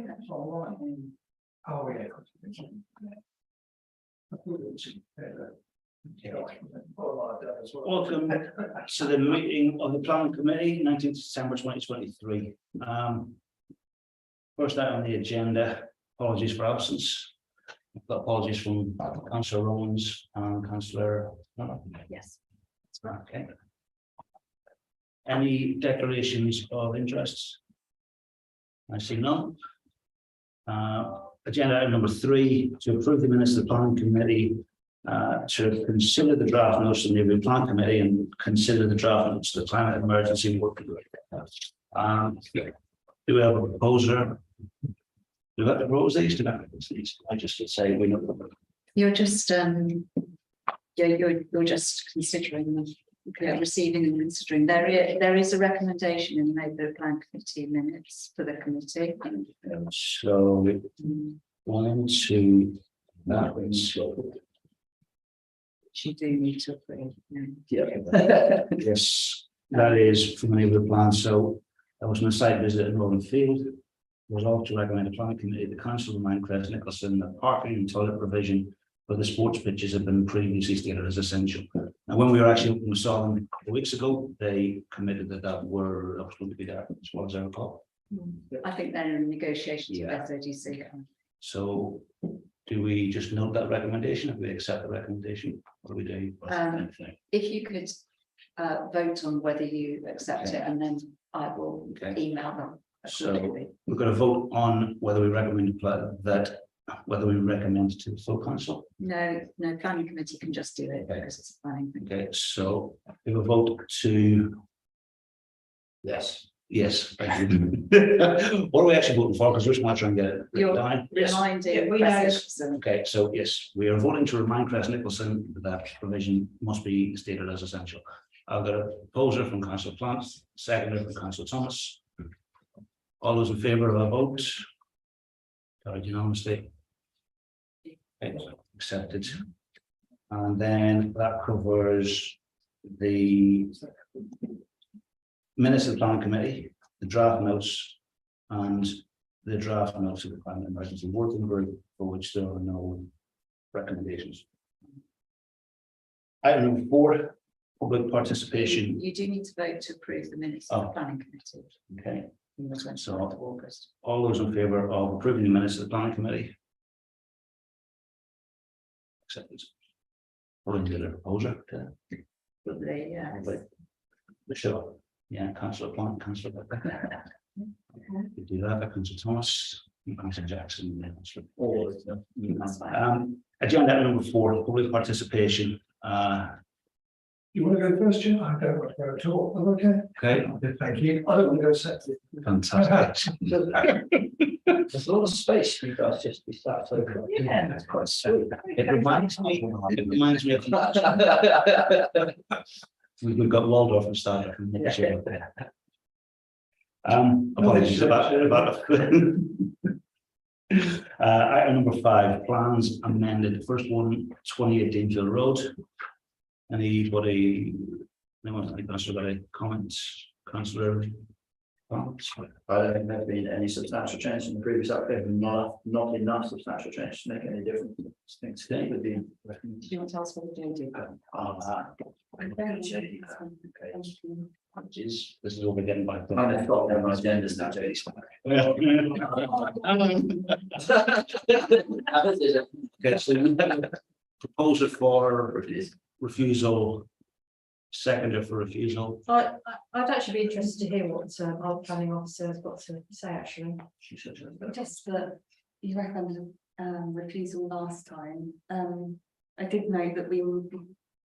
That's all right. Oh, yeah. Welcome to the meeting of the Planning Committee, 19th December 2023. First out on the agenda, apologies for absence. I've got apologies from Councillor Rowlands and Councillor. Yes. Okay. Any declarations of interests? I see none. Agenda item number 3, to approve the minutes of the Planning Committee, to consider the draft notes of the Neighbourhood Plan Committee and consider the draft notes of the Climate Emergency Working Group. Do we have a proposer? Do we have to propose these? I just say we know. You're just you're just considering them, receiving and considering. There is a recommendation in the Neighbourhood Plan Committee minutes for the committee. So 1, 2, that one's. You do need to approve. Yeah. Yes, that is from the Neighbourhood Plan. So I was on a site visit in Rolling Field. Was also to recommend the Planning Committee, the Council of Minecraft Nicholson, that parking and toilet provision for the sports pitches have been previously stated as essential. And when we saw them a couple of weeks ago, they committed that that was going to be there, as well as I recall. I think they're in negotiations Yeah. with SODC. So do we just note that recommendation? If we accept the recommendation, what do we do? If you could vote on whether you accept it, and then I will email them. So we're going to vote on whether we recommend whether we recommend to the full council. No, planning committee can just do it because it's a planning. Okay, so we will vote to Yes. yes. Thank you. What are we actually voting for? Because we're just want to try and get it written down. Yes. Reminding. we know. Okay, so yes, we are voting to remind Crest Nicholson that provision must be stated as essential. I've got a proposer from Councillor Plant, seconded from Councillor Thomas. All those in favour of our vote? Carried unanimously. Okay, accepted. And then that covers the minutes of the Planning Committee, the draft notes, and the draft notes of the Climate Emergency Working Group, for which there are no recommendations. Item number 4, public participation. You do need to vote to approve the minutes of the planning committee. Okay, On the 29th of August. all those in favour of approving the minutes of the Planning Committee? Accepted. What did the proposer? Lovely, yeah. Michelle. Yeah, Councillor Plant, Councillor. You do that, Councillor Thomas, and Councillor Jackson. All of them. That's fine. Agenda item number 4, public participation. You want to go first, Jim? I don't want to go at all. I'm okay. Okay, Thank you. I don't want to go second. fantastic. There's a lot of space for you guys just to be sat so. Yeah, that's quite sweet. It reminds me of we've got Waldorf and Star Trek. Apologies about item number 5, plans amended. First one, 28 Deanfield Road. Anybody, anyone think that's got any comments? Councillor? Comments? I don't think there's been any substantial change in the previous application, not enough substantial change to make any difference. I think today would be. Do you want to tell us what we're doing? This is all we're getting by. I've got them on agendas now, Jay. Okay, so proposer for refusal, seconder for refusal. I'd actually be interested to hear what our planning officer has got to say, actually. Just that you recommended refusal last time. I did know that we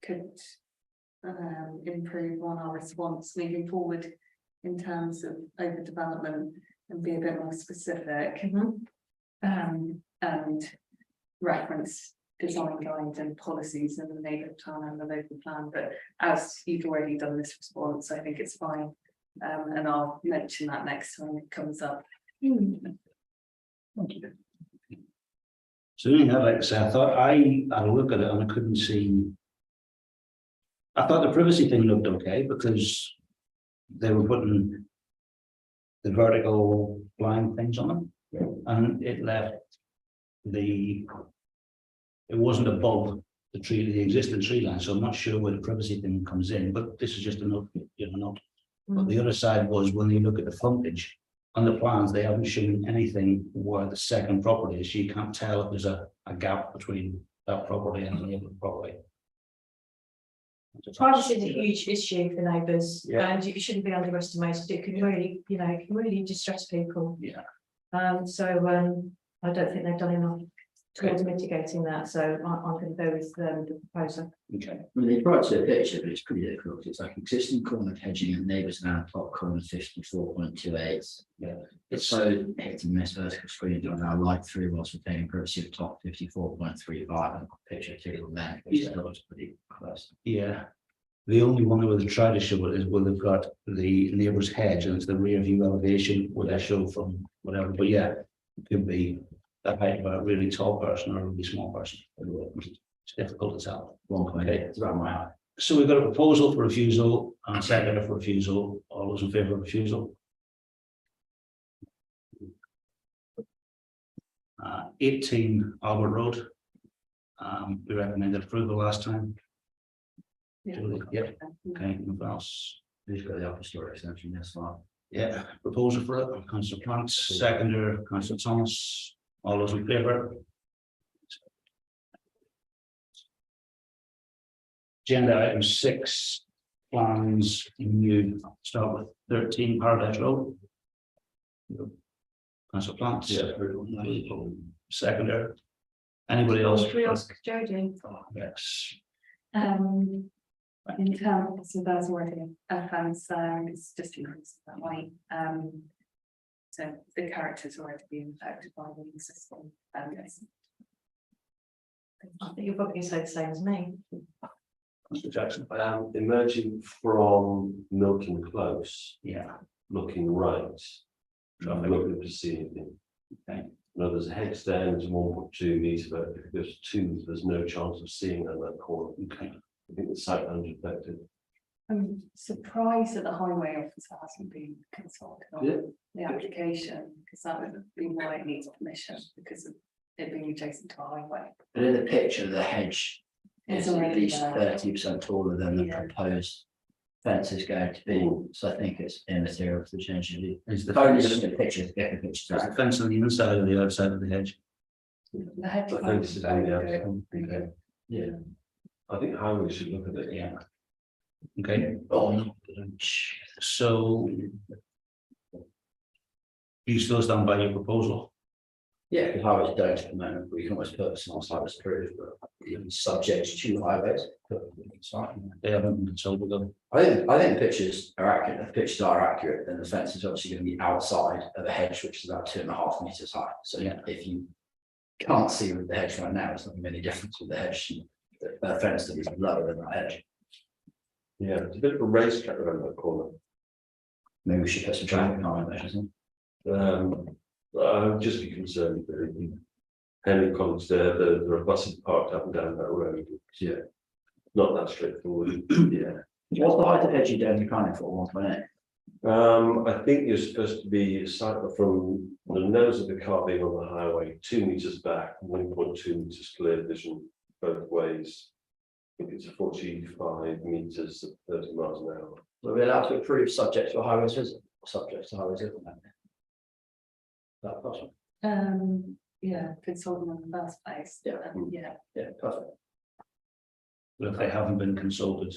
could improve on our response moving forward in terms of overdevelopment and be a bit more specific. And reference design guides and policies in the neighbourhood plan and the local plan, but as you've already done this response, I think it's fine. And I'll mention that next time it comes up. So yeah, like I said, I thought I had a look at it and I couldn't see. I thought the privacy thing looked okay because they were putting the vertical blind things on them. And it left it wasn't above the existing tree line, so I'm not sure where the privacy thing comes in, but this is just a note, note. But the other side was when you look at the frontage, on the plans, they haven't shown anything where the second property is, you can't tell if there's a gap between that property and the other property. Privacy is a huge issue for neighbours, Yeah. and it shouldn't be underestimated. It can really, it can really distress people. Yeah. So I don't think they've done enough towards mitigating that. So I'm going to go with the proposer. Okay. I mean, they tried to see a picture, but it's pretty difficult. It's like existing corner hedging and neighbours now top corner 54.28. Yeah. It's so hit and miss vertical screen on our light through whilst retaining privacy of top 54.35 and picture two on there, which Yeah. looks pretty close. Yeah. The only one where they try to show it is where they've got the neighbour's hedge and it's the rear view elevation where they show from whatever, but yeah, it could be the height of a really tall person or a really small person. It's difficult to tell. 1.8, it's about my height. So we've got a proposal for refusal and a second for refusal. All those in favour of refusal? 18 Albert Road. We recommended approval last time. Julie, yep. Okay, anything else? Who's got the upper story extension this far? Yeah, proposal for it, councillor Plants, seconder, councillor Thomas, all those in favour? Agenda item 6, plans, new, start with 13 Paradise Road. Councillor Plants. Yeah. Seconder. Anybody else? Should we ask Jodie? Yes. In terms of those already a fence there, it's just increased that way. So the characters already being affected by the existing fence. I think you're probably going to say the same as me. Councillor Jackson. Emerging from Milton Close, Yeah. looking right, Traffic. looking to see anything. Okay. No, there's a hex down to 1.2 meters, but if there's 2, there's no chance of seeing on that corner. Okay. I think the site land affected. I'm surprised that the highway officer hasn't been consulted Yeah. on the application, because that would be why it needs permission, because of it being adjacent to a highway. But in the picture, the hedge It's is at already least there. 30% taller than the Yeah. proposed fence is going to be. So I think it's immaterial to the change of the. Is the If only fence, looking at pictures, get the pictures. is the fence on the inside or the outside of the hedge? The hedge. I think this is on the outside. Okay. Yeah. I think highway should look at it. Yeah. Okay, Oh, so. You still stand by your proposal? yeah, because highways don't at the moment, we can always put some sites approved, but it's subject to highways. They haven't been consulted though. I think the pictures are accurate. If the pictures are accurate, then the fence is obviously going to be outside of a hedge, which is about 2.5 meters high. So Yeah. if you can't see with the hedge right now, it's not going to make any difference with the hedge. The fence that is lower than that hedge. Yeah, it's a bit of a racetrack around that corner. Maybe we should put some traffic on it, shouldn't I would just be concerned that Henry College there are buses parked up and down that road. Yeah. Not that straightforward. yeah. What's the height of hedge you don't decline for 1.8? I think you're supposed to be cycle from the nose of the car being on the highway 2 meters back, 1.2 meters clear vision both ways. I think it's 45 meters at 30 miles an hour. Were we allowed to approve subject to a highways visit? Or subject to highways visit? That possible? Yeah, consulting in the first place. Yeah. Yeah, Yeah, perfect. But if they haven't been consulted,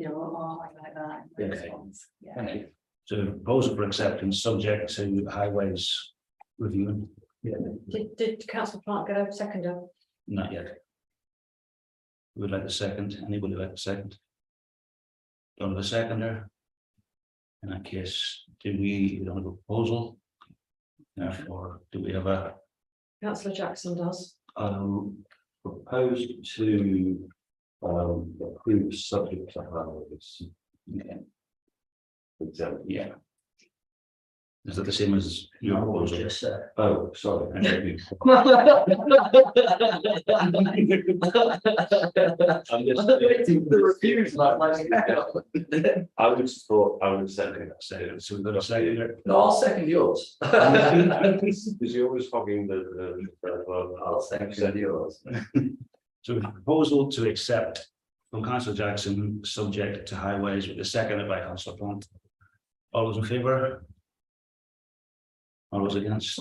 I'll highlight that in the Okay. response. Yeah. Thank you. so proposal for acceptance subject to highways reviewing, Did Councillor Plant get a seconder? not yet. Would like a second, anybody like a second? Don't have a seconder. In that case, we don't have a proposal? Therefore, do we have a Councillor Jackson does. Proposed to approve subject to highways. okay, Example. yeah. Is that the same as your No, proposal? just, Oh, sorry. I'm just. I would support, I would second that. So we've got a second there. No, I'll second yours. Because you're always hogging the. I'll second yours. So we have a proposal to accept from councillor Jackson, subject to highways, with the seconded by councillor Plant. All those in favour? All those against?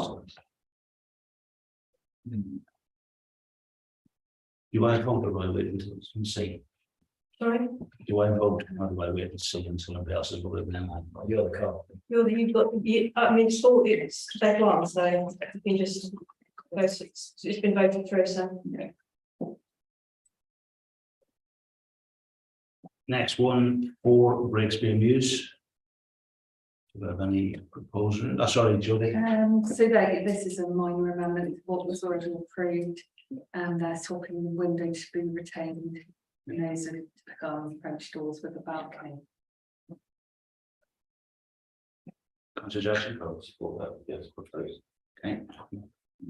Do I vote or do I wait until and see? Sorry, Do I vote or do I wait and see until somebody else has voted? Then You're the cop. you've got, I mean, it's their one, so you can just vote, it's been voted through, so. next one, 4 Breakspear Mews. Do we have any proposal? Sorry, Jodie. So this is a minor amendment to what was already approved, and they're talking the window should be retained. And those are French doors with a balcony. Councillor Jackson. I would support that, yes, please. Okay.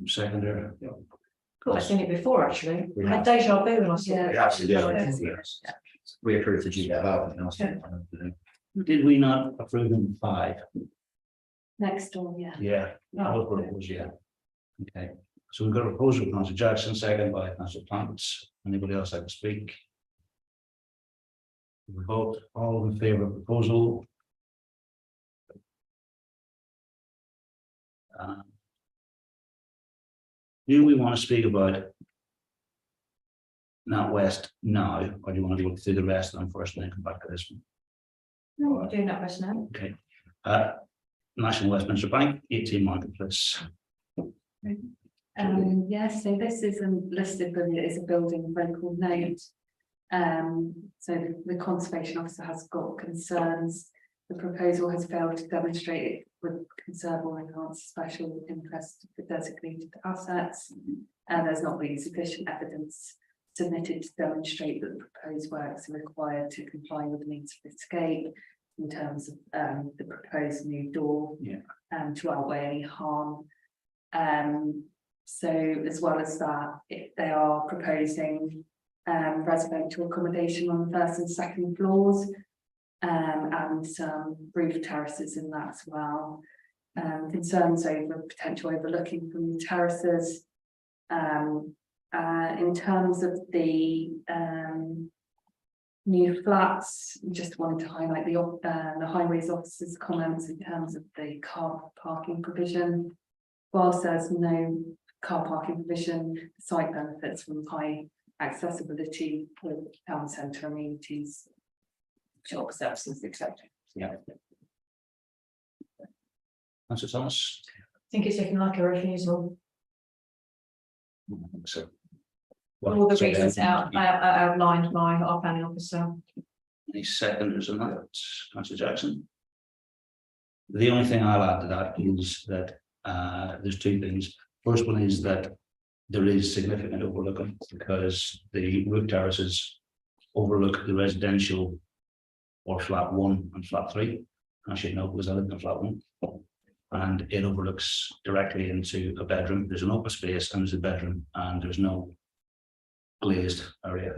Seconder. Cool, I've seen it before, actually. We I had have. deja vu when I saw it. Yes. We approved the G about it. Did we not approve them 5? Next door, yeah. Yeah. That was what it was, yeah. Okay, so we've got a proposal from councillor Jackson, second by councillor Plant. Anybody else like to speak? We vote all in favour of the proposal. Do we want to speak about NatWest now, or do you want to go through the rest of them first and then come back to this one? No, we're doing that rest now. Okay. National Westminster Bank, 18 Marketplace. Yes, so this isn't listed, but it is a building of local note. So the conservation officer has got concerns. The proposal has failed to demonstrate it would conserve or enhance special interest for designated assets. And there's not really sufficient evidence submitted to demonstrate that the proposed works are required to comply with the means of escape in terms of the proposed new door. Yeah. And to outweigh any harm. So as well as that, if they are proposing residential accommodation on the 1st and 2nd floors, and some roof terraces in that as well. Concerns over potential overlooking from the terraces. In terms of the new flats, just wanted to highlight the highways officer's comments in terms of the car parking provision. Whilst there's no car parking provision, the site benefits from high accessibility with town centre amenities, shop services, etc. Yeah. Councillor Thomas. I think it's looking like a refusal. So. All the so reasons then, outlined by our planning officer. Any seconders on that, councillor Jackson? The only thing I'll add to that is that there's 2 things. First one is that there is significant overlooking because the roof terraces overlook the residential or flat 1 and flat 3. I should know because I live in flat 1. And it overlooks directly into a bedroom. There's an open space and there's a bedroom and there's no glazed area.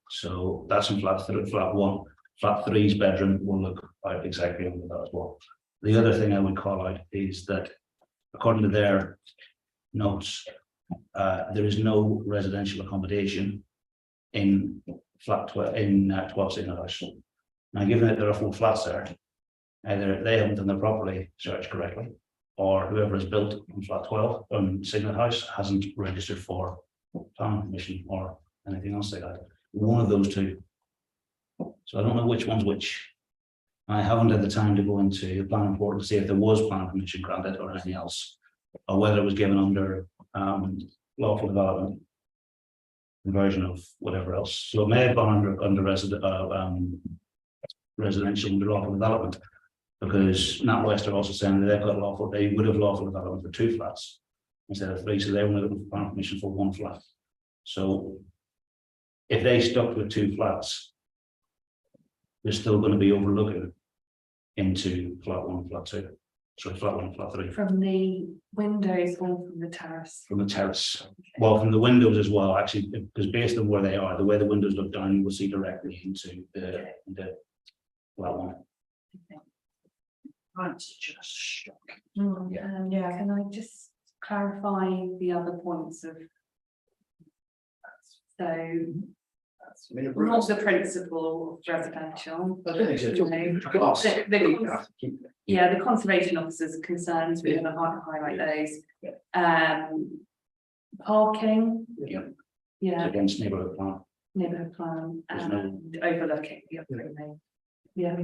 So that's in flat 1. Flat 3's bedroom will look out exactly under that as well. The other thing I would call out is that according to their notes, there is no residential accommodation in flat 12 in 12 Signal House. Now, given that there are 4 flats there, either they haven't done their properly searched correctly, or whoever has built on flat 12 on Signal House hasn't registered for planning permission or anything else like that. One of those 2. So I don't know which one's which. I haven't had the time to go into the planning board to see if there was planning permission granted or anything else, or whether it was given under lawful development version of whatever else. So it may have gone under residential under lawful development, because NatWest are also saying that they've got lawful, they would have lawful development for 2 flats instead of 3, so they're only looking for planning permission for 1 flat. So if they stuck with 2 flats, they're still going to be overlooking into flat 1, flat 2. So flat one, flat three, From the windows or from the terrace? from the terrace. Well, from the windows as well, actually, because based on where they are, the way the windows look down, you will see directly into the flat one. That's just shocking. Yeah. Can I just clarify the other points of? So, not the principle of residential. I don't think so. No. Glass. Yeah, the conservation officer's concerns, we're gonna highlight those. Parking. Yeah. Yeah, Against neighbourhood plan. neighbourhood plan There's no- and overlooking the other thing. Yeah,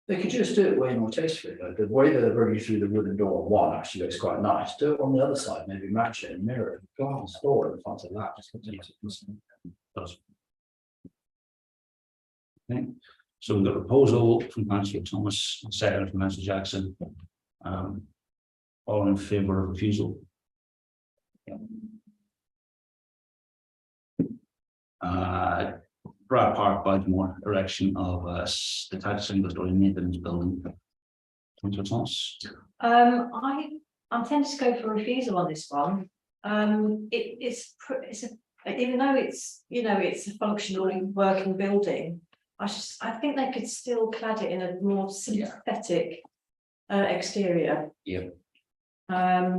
They could just do it way more tastefully, though. The way that they're bringing through the wooden door on one actually looks quite nice. Do it on the other side, maybe match it and mirror it. Glass door in front of that. Just makes it listen. Does. Okay, so we've got a proposal from Councillor Thomas, second from Councillor Jackson. All in favour of refusal? Brad Park, Badmore, erection of a detached single-story maintenance building. Councillor Thomas, I'm tempted to go for refusal on this one. It's even though it's, you know, it's a functional working building, I think they could still clad it in a more synthetic exterior. Yeah.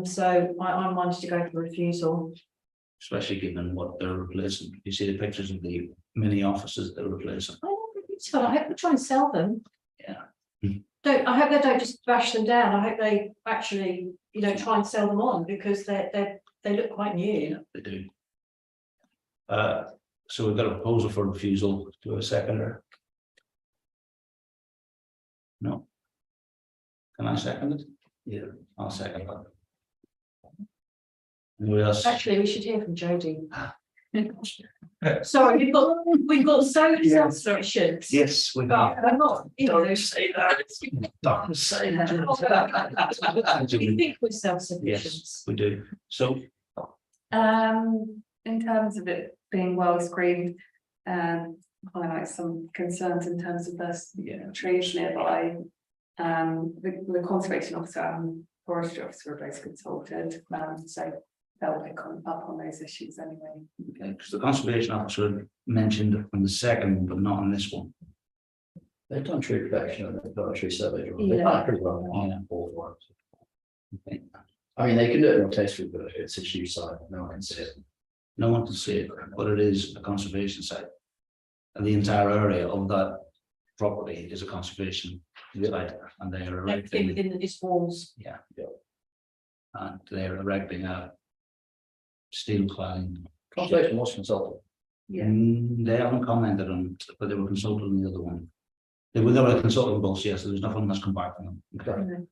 So I'm wanting to go for refusal. especially given what they're replacing. You see the pictures of the mini offices they're replacing. I don't think it's fun. I hope they try and sell them. Yeah. I hope they don't just bash them down. I hope they actually, you know, try and sell them on because they look quite new. They do. So we've got a proposal for refusal to a seconder. No. Can I second it? Yeah, I'll second that. Anybody else? Actually, we should hear from Jodie. Sorry, we've got so many self-sufficient. Yes, we But have. we're not, you know, we say that. Don't say that. think we're self-sufficient. Yes, we do. So, in terms of it being well screened, highlight some concerns in terms of this trees nearby. The conservation officer and forestry officer are both consulted, so they'll pick up on those issues anyway. okay, because the conservation officer mentioned it on the second, but not on this one. They've done tree protection and they've done a tree survey. They've Yeah. done it pretty well on both ones. I mean, they can do it more tastefully, but it's a huge site. No one can see it. No one can see it, but it is a conservation site. And the entire area of that property is a conservation site, and they are erecting, In its walls. and they are erecting a steel cladding. Conservation was consulted. Yeah. They haven't commented on it, but they were consulted on the other one. They were consulting both, yes, so there's nothing that's come back from them. Okay.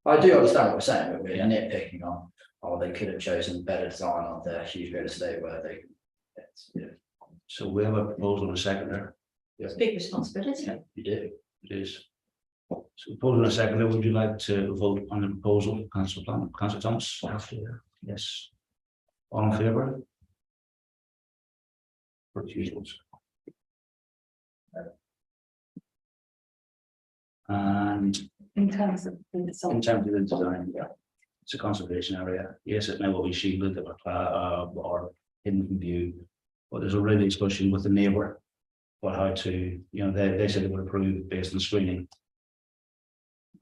I do understand what we're saying, but we're nitpicking on, oh, they could have chosen better design on their huge real estate where they. So we have a proposal in a seconder. It's a big responsibility. You do. It is. So proposal in a seconder, would you like to vote on the proposal, Councillor Thomas? Yes. All in favour? Refusals. And In terms of the in design, terms of the design, it's a conservation area. Yes, it may well be shielded or hidden from view. But there's already discussion with the neighbour about how to, they said they would approve based on screening.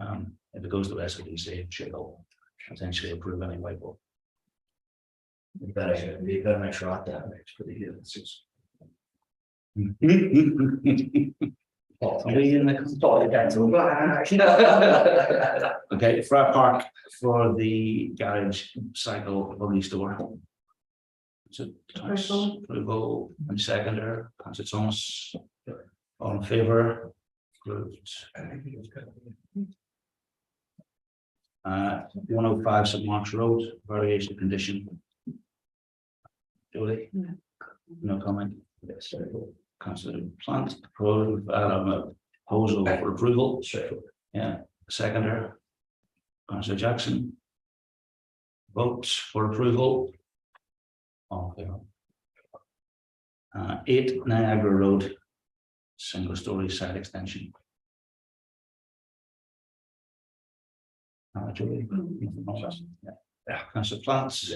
If it goes to SDC, it should potentially approve anyway, but You better make sure I that makes pretty good. Okay, Frat Park for the garage cycle buggy store. So approval and seconder, Councillor Thomas. All in favour? Approved. 105 St Mark's Road, variation of condition. Julie? No comment. Yes, Councillor Plant, proposal for approval. Straightforward. Yeah, seconder. Councillor Jackson. Vote for approval. All in favour. 8 Niagara Road, single story side extension. Julie? Yeah, councillor Plants,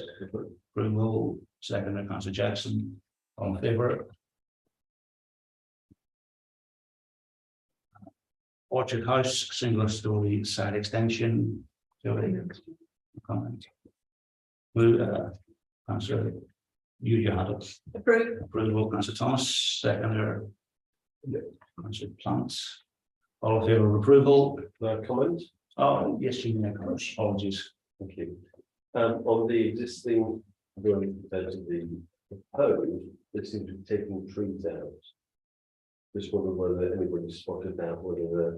approval, second, councillor Jackson, all in favour? Orchard House, single story side extension, Julie, comment. Councillor, you had it. Approval, councillor Thomas, seconder. Councillor Plants, all in favour of approval? Comment? Oh, yes, you may, apologies. Thank you. On the existing dwelling compared to the proposed, they seem to be taking trees out. Just wonder whether anybody spotted out whether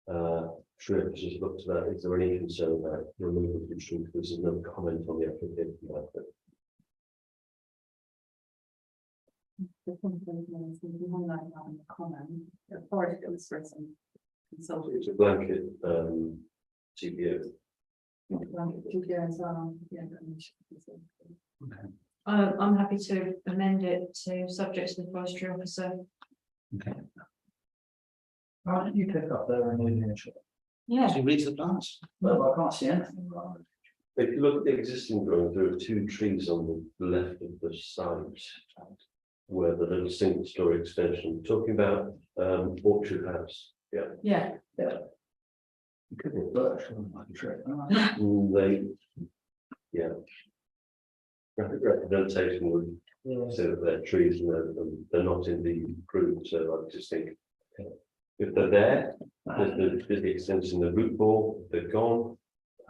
the tree officers looked at that. Is there any concern about removal of the tree? There's no comment on the application about it. It's a blanket TPO. I'm happy to amend it to subject to the forestry officer. Okay, How did you pick up there and leave the Yeah. so you read the plans? Well, I can't see anything. If you look at the existing drawing, there are two trees on the left of the site where the little single story extension, talking about Orchard House. Yeah. Yeah. It could be a birch, like a tree. They, yeah. Graphic representation would say that they're trees and they're not in the group, so I just think if they're there, there's the extension of the root ball, they're gone,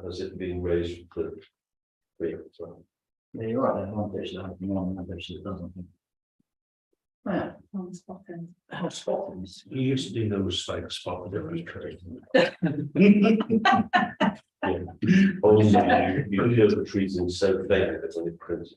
has it been raised for the tree as well? Yeah, you're right, there's one picture that has one, one picture that doesn't. Yeah. On spot then. How spotted. You used to do those like spot the different trees. Also, you feel the trees in so vague that when it prints.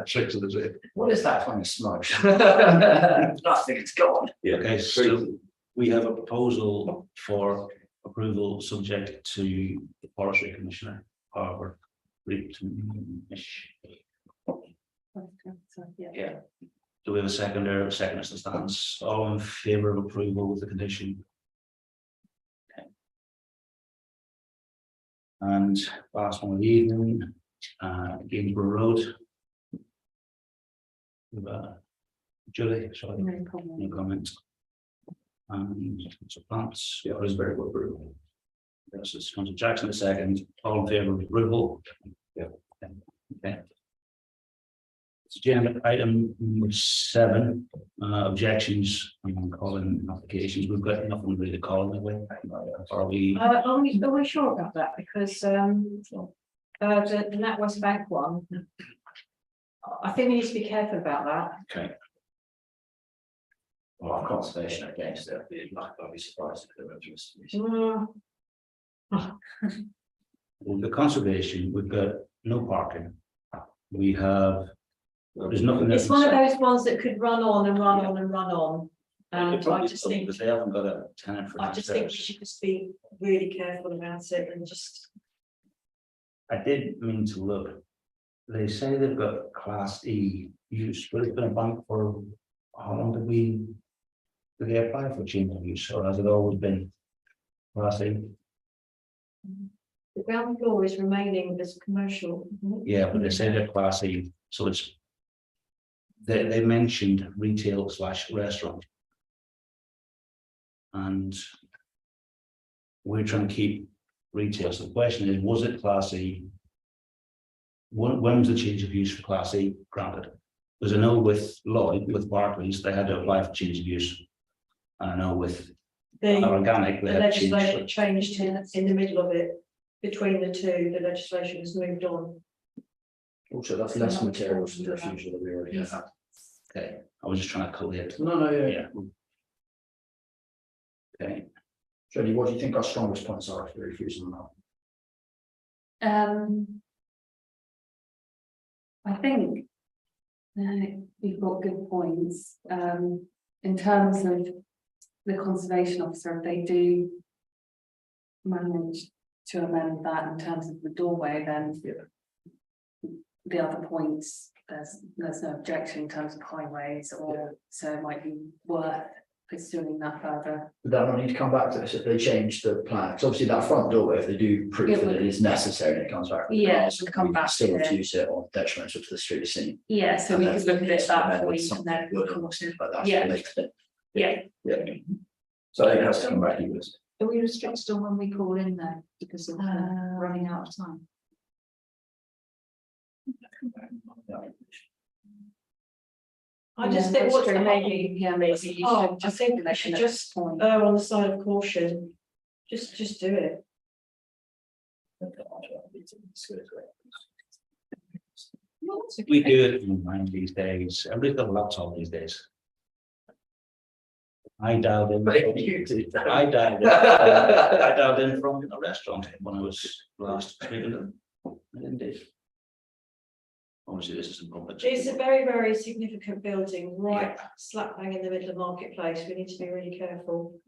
Tricks of the trade. What is that when it's smudged? I think it's gone. Yeah. Okay, so we have a proposal for approval subject to the forestry commissioner, however. Yeah. Do we have a seconder? Second as the stance. All in favour of approval with the condition? Okay. And last one of the evening, Gainsborough Road. Julie, sorry, No problem. no comment. And so plants. Yeah, it was very well approved. Yes, it's Councillor Jackson, the second. All in favour of approval? Yeah. Okay. Agenda item number 7, objections and calling applications. We've got nothing really to call anyway. Are we? Are we sure about that? Because the NatWest Bank one, I think we need to be careful about that. Okay. Well, conservation against it, I'd be surprised if they went through this. Well, the conservation, we've got no parking. We have, there's nothing. It's one of those ones that could run on and run on and run on. And I just think, Because they haven't got a tenant for I just think we downstairs. should just be really careful about it and just. I did mean to look. They say they've got class E use, but it's been a bank for, how long did they apply for change of use, or has it always been class E? The ground floor is remaining as commercial. Isn't it? Yeah, but they say they're class E, so it's. They mentioned retail / restaurant. And. We're trying to keep retail, so the question is, was it class E? When was the change of use for class E granted? Because I know with Lloyd, with Barclays, they had to apply for change of use. And I know with The organic, they had to change. legislation changed in the middle of it. Between the two, the legislation has moved on. Also, that's less materials than the refusal that we already have. Okay, I was just trying to collate. No, yeah. Yeah. Okay, Jodie, what do you think our strongest points are if we're refusing or not? I think you've got good points. In terms of the conservation officer, if they do manage to amend that in terms of the doorway, then the other points, there's no objection in terms of highways, or so it might be worth pursuing that further. Would that not need to come back to us if they change the plan? Because obviously that front door, if they do prove It that would- it is necessary and it comes back. with the Yeah, cars, it would come we can back Still to it. reduce it or detrimental to the street scene. Yeah, so And we then could look at it supplement that with point and something then good come or to, But that's yeah. what makes it. yeah. Yeah. So I think it has to come back to us. Are we restricted on when we call in there because of running out of time? I just think what's the maybe, yeah, maybe you Oh, should I just. think we should just point. err on the side of caution. Just do it. We do it online these days. Everybody's got a laptop these days. I dialed in. I dialed in. I dialed in from a restaurant when I was last speaking to them. I didn't do. Obviously, this is in public. It's a very, very significant building, right slap bang in the middle of marketplace. We need to be really careful.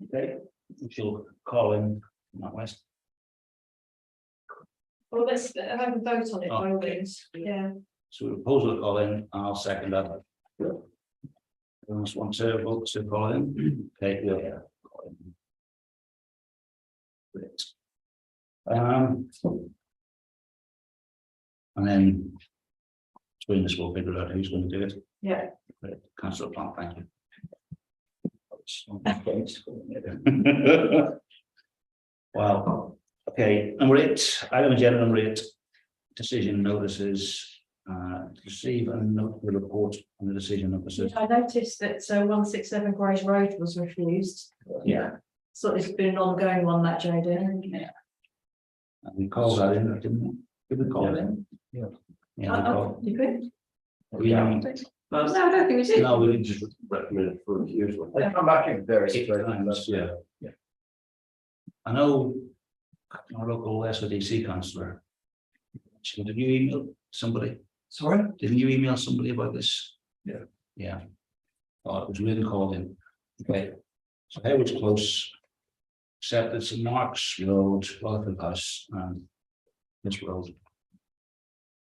Okay, we shall call in that west. Well, let's have a vote on it, by all Okay. means. Yeah. So the proposal to call in, and I'll second that. Anyone else want to vote to call in? Okay, yeah. Great. And then between us, we'll figure out who's going to do it. Yeah. Great. Councillor Plant, thank you. Wow, okay, number 8, item agenda number 8, decision notices, receive and note the report on the decision of the city. I noticed that 167 Grays Road was refused. Yeah, So it's been an ongoing one, that JD. and we called that in, didn't we? Did we call it in? Yeah. Yeah, we called. You could. We, No, I don't think we did. no, we didn't. Just recommend for refusal. They come back in various Eight situations. times, yeah. I know our local SODC councillor. Did you email somebody? Sorry? Didn't you email somebody about this? Yeah. Yeah. Oh, it was really called in. Okay. So here was close. Except it's in Marks Road, Rutherford House, and this road.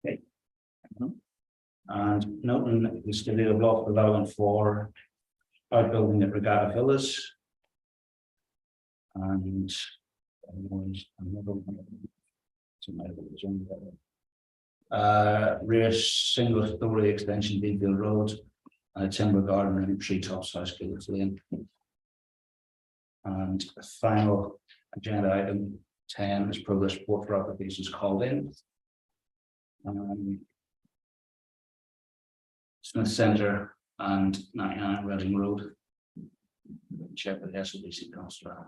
Okay. And noting the study of block development for outbuilding at Regatta Villas. And rear single story extension Deanfield Road, and a timber garden and treetops house Gillis Lane. And the final agenda item 10 is progress report for applications called in. Smith Centre and 99 Reading Road. Check with the SLBC councillor.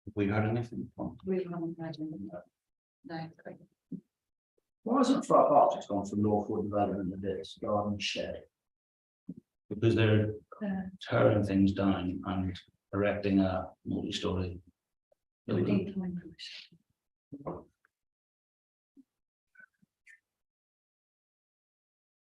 Have we heard anything from? We haven't had any. No. Why isn't Frog Park just gone for lawful development of this garden shed? Because they're tearing things down and erecting a multi-story building.